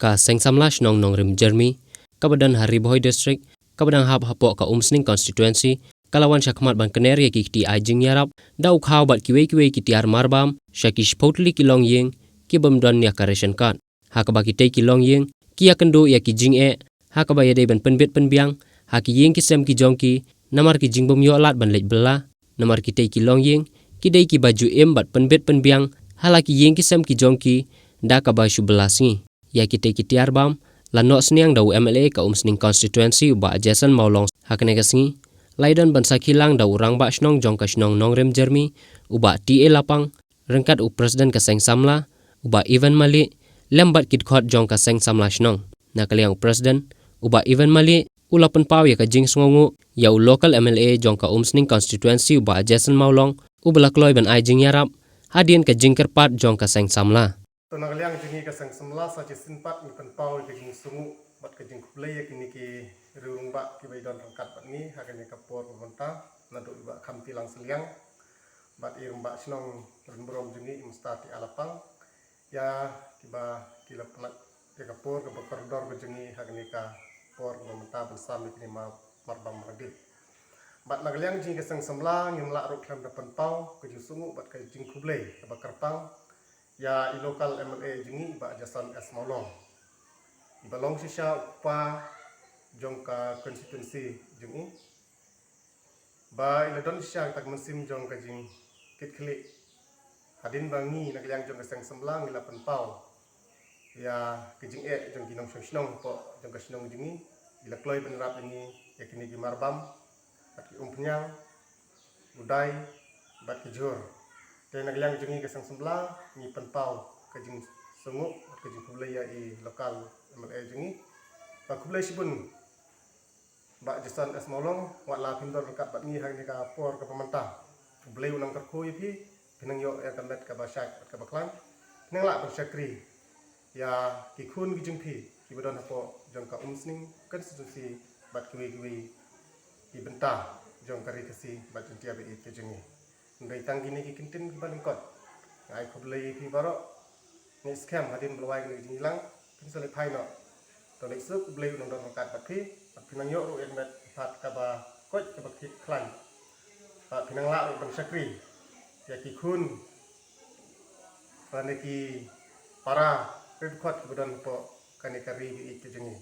ka Sengsamlash nong nong rim Jeremy, kabadan Hari Boy District, kabadan hap hapok ka Umsning Constituency, kalawan syakmat ban kener ya kiti ajing yarap, dau khaw bat kiwe kiti ar marbam, syakish potli kilong yeng, ki bamdan ya ka ration card. Hakaba kitay kilong yeng, ki yakendo ya ki jing hakaba ya ban penbet penbiang, haki yeng kisem ki jongki, namar ki jing bom yo alat ban lej bela, namar kitay kilong yeng, kidai ki baju bat penbet penbiang, halaki yeng kisem ki jongki, da ka basyu belasngi. Ya kitay kiti arbam, lanok seniang dau MLA ka Umsning Constituency uba Jason Maulong hakne kasngi, laidan ban sakilang dau urang ba shnong jong ka shnong nong rem Jeremy, uba TA lapang, rengkat u Presiden ka Sengsamla, uba Ivan Malik, lembat kidkhot jong ka Sengsamla shnong. Nakaliang Presiden, uba Ivan Malik, ulapan pau ya ka jing sngongu, ya u local MLA jong ka Umsning Constituency uba Jason Maulong, ubala kloy ban ai jing yarap, hadien ka jing kerpat jong ka Sengsamla. To nakaliang jingi ka Sengsamla sa jisinpat ni penpau ke jing sungu bat ke jing kublai ya kini ki rurung ba ki baidon rangkat bat ni hakane ka por pemerintah nadu ba kampilang seliang bat irung ba sinong renbrom jingi mustati alapang ya tiba kila penak ke ka por ke koridor ke jingi hakane ka por pemerintah bersama kini marbam madi bat nakaliang jingi ka Sengsamla ngimla ru klam da penpau ke jing sungu bat ke jing kublai ba karpang ya i lokal MLA jingi ba Jason S Maulong balong sisya pa jongka konstituensi jingi ba iladon sisya tak mesim jongka jing kitklik hadin bangi nak yang jongka Sengsamla ngila penpau ya kejing jong ginong snong po jongka snong jingi bila kloy benrap ini yakini di marbam aki umpenyang udai bat kejur dan yang jengi ke Sengsamla ni penpau ke jing sunguk ke jing kublai ya i lokal MLA jengi ba kublai sibun ba Jason S Maulong wat la pindor dekat bat ni hang ni ka por ke pemerintah kublai unang kerko pi pinang yo ya kamet ka basyak ka baklan nang la bersyakri ya ki kun ki jing pi ki badon hapo jong ka Umsning Konstitusi bat kiwi ki bentah jong kari kasi bat jentia be ke jengi ndai tang gini ki kintin balingkot ngai kublai pi barok ni scam hadin belwai ni jilang pinsale phaino to lek suk kublai nong dong kat bat pi pinang yo ru emet pat ka ba koj ka bat klan pinang la ru ban sakri ya ki kun paneki para red khot budon po kani kari bi ke jengi